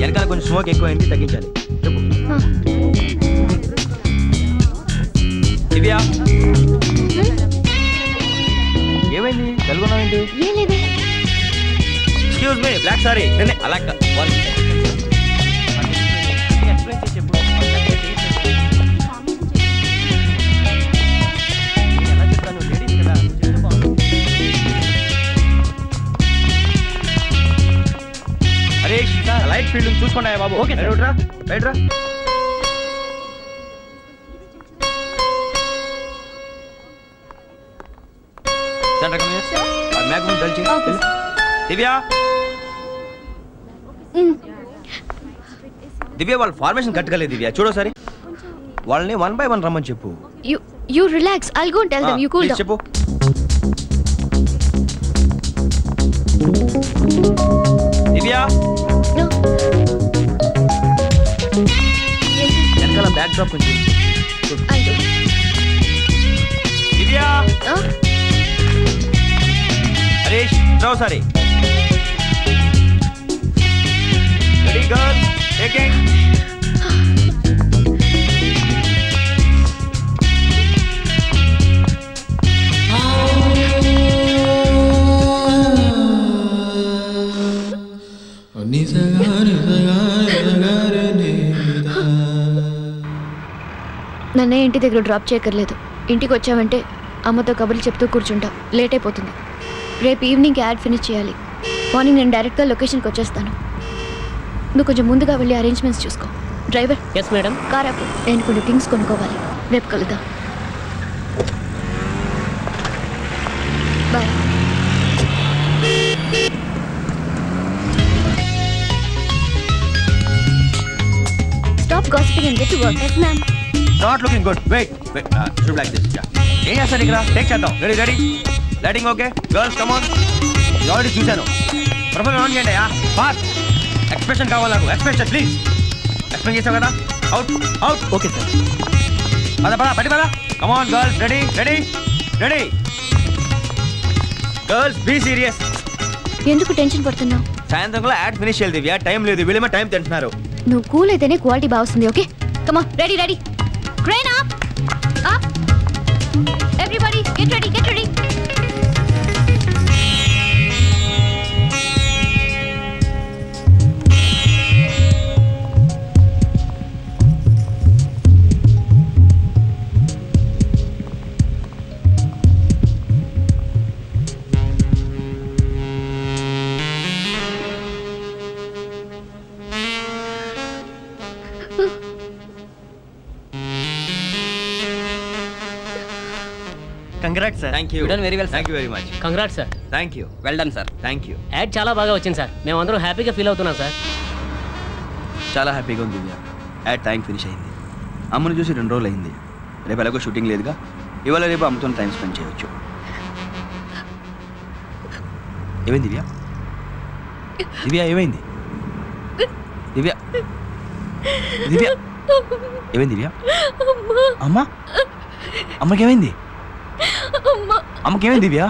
వెనకాల కొంచెం స్మోక్ ఎక్కువైంది, తగ్గించాలి. చెప్పు. దివ్య ఏమైంది, తెలుగున్నావేంటి? Excuse me, black sorry. అలా లైట్ ఫీల్డ్ చూసుకున్నాయా బాబు? ఓకే రా, రైట్ రా. దివ్య దివ్య వాళ్ళ ఫార్మేషన్ కట్టుకోలేదు. దివ్య చూడోసారి వాళ్ళని 1 by 1 రమ్మని చెప్పు. You relax. I'll go and tell them. You cool down. చెప్పు. దివ్య No. వెనకాల బ్యాక్ డ్రాప్ కొంచెం. I'll do. దివ్య హరీష్ చూడోసారి. Ready girl, taking. నన్నే ఇంటి దగ్గర డ్రాప్ చేయక్కర్లేదు. ఇంటికి వచ్చావంటే అమ్మతో కబుర్లు చెప్తూ కూర్చుంటా, లేట్ అయిపోతుంది. రేపు ఈవినింగ్కి యాడ్ ఫినిష్ చేయాలి. మార్నింగ్ నేను డైరెక్ట్గా లొకేషన్కి వచ్చేస్తాను. నువ్వు కొంచెం ముందుగా వెళ్ళి అరేంజ్మెంట్స్ చూసుకో. డ్రైవర్. Yes madam. కార్ ఆపు, నేను కొన్ని థింగ్స్ కొనుక్కోవాలి. రేపు కలుద్దాం. Bye. Stop gossiping and get to work. Yes, ma'am. Not looking good. Wait. Should like this. Yeah. ఏం చేస్తాను ఇక్కడ? టేక్ చేద్దాం. Ready. Lighting okay. Girls come on. Already చూశాను. ప్రొఫైల్ ఆన్ చేయండి. ఫాస్ట్. ఎక్స్ప్రెషన్ కావాలి నాకు. Expression please. ఎక్స్ప్రెషన్ చేసావు కదా? అవుట్. Okay sir. పద. Come on girls. Ready. Girls be serious. ఎందుకు టెన్షన్ పడుతున్నావు? సాయంత్రంలో యాడ్ ఫినిష్ చేయాలి దివ్య. టైం లేదు. వీళ్ళేమో టైం తింటున్నారు. నువ్వు కూల్ అయితేనే క్వాలిటీ బాగుంది. Okay come on. Ready. Crane up. Everybody get ready. Congrats sir. Thank you. You done very well. Thank you very much. Congrats sir. Thank you. Well done sir. Thank you. Add చాలా బాగా వచ్చింది sir. మేమందరం హ్యాపీగా feel అవుతున్నాం sir. చాలా హ్యాపీగా ఉంది దివ్య. Add time finish అయింది. అమ్మను చూసి 2 రోజులు అయింది. రేపు ఎలాగో షూటింగ్ లేదుగా, ఇవాళ రేపు అమ్మతో టైం స్పెండ్ చేయొచ్చు. ఏమైంది దివ్య ఏమైంది? ఏమైంది దివ్య? అమ్మకేమైంది? అమ్మకేమైంది దివ్య?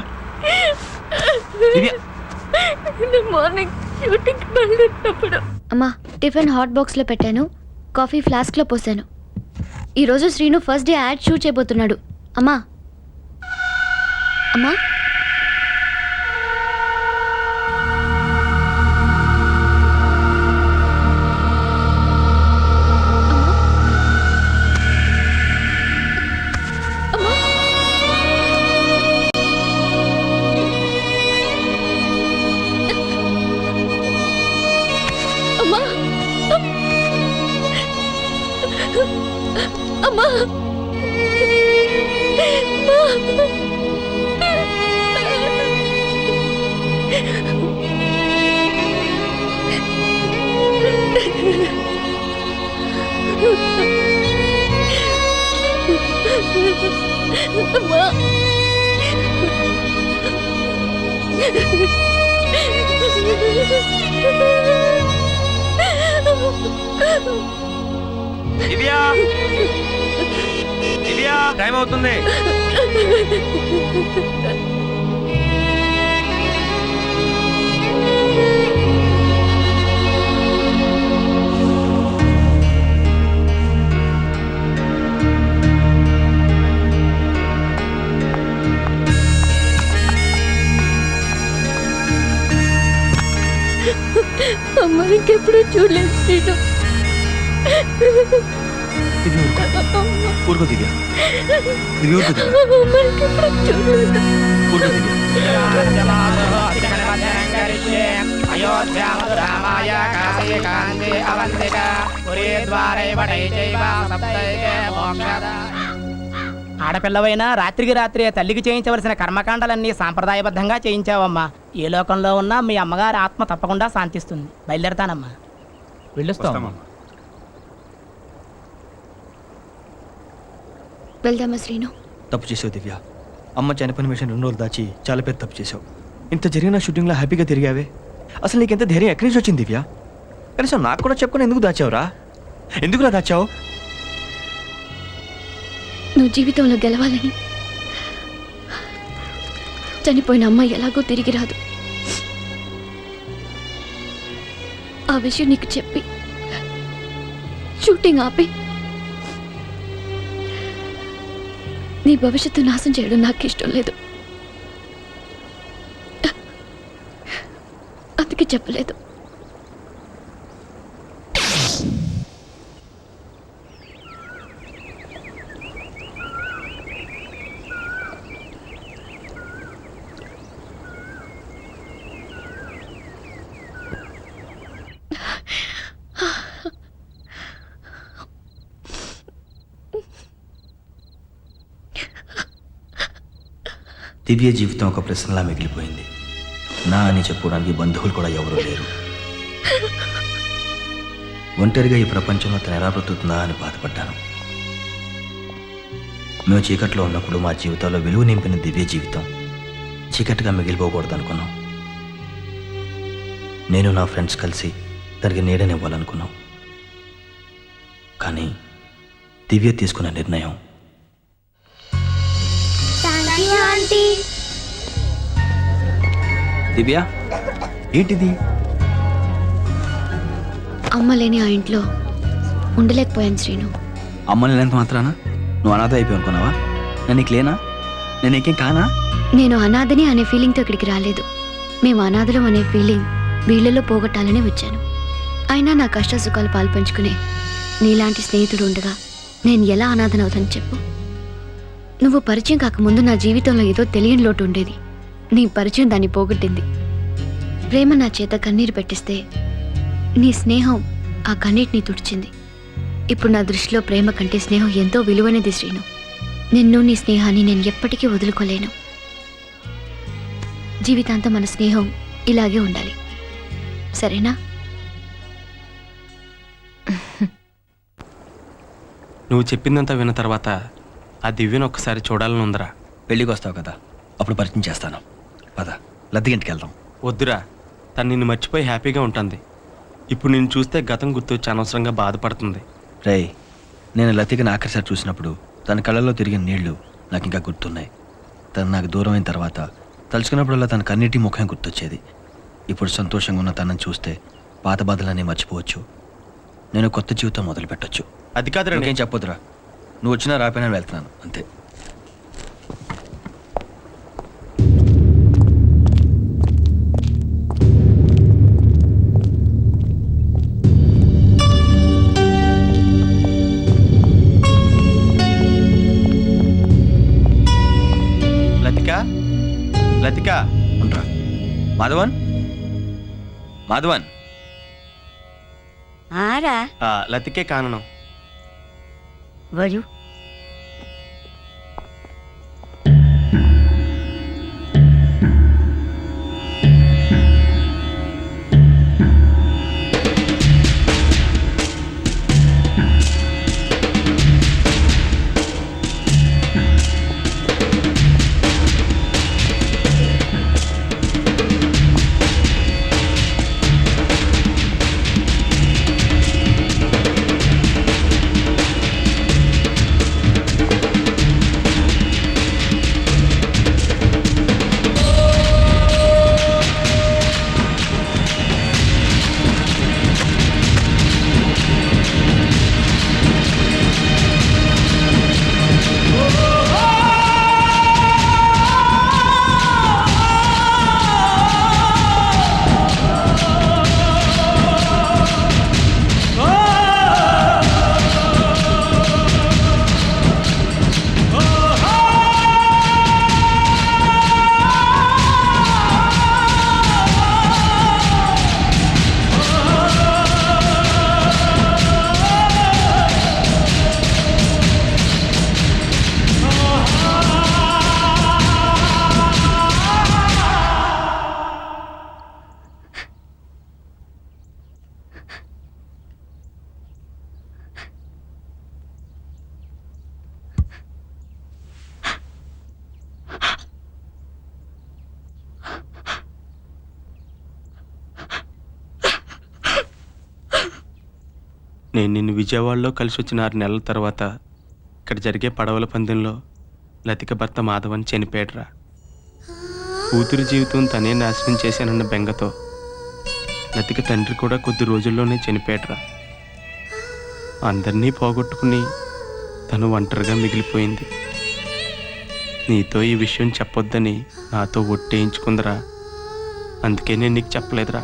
మార్నింగ్ షూటింగ్కి వెళ్ళేటప్పుడు అమ్మా టిఫిన్ హాట్ బాక్స్లో పెట్టాను, కాఫీ ఫ్లాస్క్లో పోసాను. ఈరోజు Srinu first day ad shoot చేయబోతున్నాడు. అమ్మా దివ్య టైం అవుతుంది. మరి ఇంకెప్పుడు చూడలేదు శ్రీను. దివ్య ఊరుకో దివ్య దివ్య ఊరుకో దివ్య మరి ఇంకెప్పుడు చూడలేదు. ఊరుకో దివ్య ఆడపిల్లవైనా రాత్రికి రాత్రి తల్లికి చేయించవలసిన కర్మకాండాలన్నీ సాంప్రదాయబద్ధంగా చేయించావమ్మా. ఏ లోకంలో ఉన్నా మీ అమ్మగారి ఆత్మ తప్పకుండా శాంతిస్తుంది. బయలుదేరతానమ్మా. వెళ్ళొస్తామమ్మా. వెళ్దామా శ్రీను? తప్పు చేసావు దివ్య. అమ్మ చనిపోయిన విషయం 2 రోజులు దాచి చాలా పెద్ద తప్పు చేసావు. ఇంత జరిగిన షూటింగ్లో హ్యాపీగా తిరిగావే. అసలు నీకు ఎంత ధైర్యం ఎక్కడి నుంచి వచ్చింది దివ్య? కనీసం నాకు కూడా చెప్పుకొని ఎందుకు దాచావురా? ఎందుకులా దాచావు? నువ్వు జీవితంలో గెలవాలని. చనిపోయిన అమ్మ ఎలాగో తిరిగి రాదు. ఆ విషయం నీకు చెప్పి షూటింగ్ ఆపి నీ భవిష్యత్తు నాశనం చేయడం నాకు ఇష్టం లేదు. అందుకే చెప్పలేదు. దివ్య జీవితం ఒక ప్రశ్నలా మిగిలిపోయింది. నా అని చెప్పుకోవడానికి బంధువులు కూడా ఎవరూ లేరు. ఒంటరిగా ఈ ప్రపంచంలో తను ఎలా బ్రతుకుతుందా అని బాధపడ్డాను. మేము చీకట్లో ఉన్నప్పుడు మా జీవితాల్లో వెలుగు నింపిన దివ్య జీవితం చీకటిగా మిగిలిపోకూడదు అనుకున్నాం. నేను నా ఫ్రెండ్స్ కలిసి తనకి నీడనివ్వాలనుకున్నాం. కానీ దివ్య తీసుకున్న నిర్ణయం దివ్య ఏంటిది? అమ్మ లేని ఆ ఇంట్లో ఉండలేకపోయాను శ్రీను. అమ్మని లేనంత మాత్రాన నువ్వు అనాథ అయిపోయి అనుకున్నావా? నేను నీకు లేనా? నేను నీకేం కానా? నేను అనాథని అనే ఫీలింగ్తో ఇక్కడికి రాలేదు. మేము అనాథలం అనే ఫీలింగ్ వీళ్ళలో పోగొట్టాలని వచ్చాను. అయినా నా కష్ట సుఖాలు పాల్పంచుకునే నీలాంటి స్నేహితుడు ఉండగా నేను ఎలా అనాథనవుతాను చెప్పు? నువ్వు పరిచయం కాకముందు నా జీవితంలో ఏదో తెలియని లోటు ఉండేది. నీ పరిచయం దాన్ని పోగొట్టింది. ప్రేమ నా చేత కన్నీరు పెట్టిస్తే నీ స్నేహం ఆ కన్నీటిని తుడిచింది. ఇప్పుడు నా దృష్టిలో ప్రేమ కంటే స్నేహం ఎంతో విలువైనది శ్రీను. నిన్ను నీ స్నేహాన్ని నేను ఎప్పటికీ వదులుకోలేను. జీవితాంతం మన స్నేహం ఇలాగే ఉండాలి, సరేనా? నువ్వు చెప్పిందంతా విన్న తర్వాత ఆ దివ్యను ఒక్కసారి చూడాలని ఉందిరా. పెళ్ళికి వస్తావు కదా, అప్పుడు పరిచయం చేస్తాను. పద, లద్దిగింటికి వెళ్దాం. వద్దురా, తను నిన్ను మర్చిపోయి హ్యాపీగా ఉంటుంది. ఇప్పుడు నిన్ను చూస్తే గతం గుర్తొచ్చి అనవసరంగా బాధపడుతుంది. రేయ్, నేను లతికని ఆఖరిసారి చూసినప్పుడు తన కళ్ళల్లో తిరిగిన నీళ్లు నాకు ఇంకా గుర్తున్నాయి. తను నాకు దూరం అయిన తర్వాత తలుచుకున్నప్పుడల్లా తన కన్నీటి ముఖం గుర్తొచ్చేది. ఇప్పుడు సంతోషంగా ఉన్న తనని చూస్తే పాత బాధలన్నీ మర్చిపోవచ్చు. నేను కొత్త జీవితం మొదలు పెట్టచ్చు. అది కాదురా. ఇంకేం చెప్పొద్దురా. నువ్వు వచ్చినా రాపోయినా వెళ్తున్నాను అంతే. లతిక ఉండరా. మాధవన్, మాధవన్. ఆరా లతికే కారణం. వరు నేను నిన్ను విజయవాడలో కలిసి వచ్చిన 6 నెలల తర్వాత ఇక్కడ జరిగే పడవల పందెంలో లతిక భర్త మాధవన్ చనిపోయాడురా. కూతురి జీవితం తనే నాశనం చేశానన్న బెంగతో లతిక తండ్రి కూడా కొద్ది రోజుల్లోనే చనిపోయాడురా. అందరినీ పోగొట్టుకుని తను ఒంటరిగా మిగిలిపోయింది. నీతో ఈ విషయం చెప్పొద్దని నాతో ఒట్టేయించుకుందిరా. అందుకే నేను నీకు చెప్పలేదురా.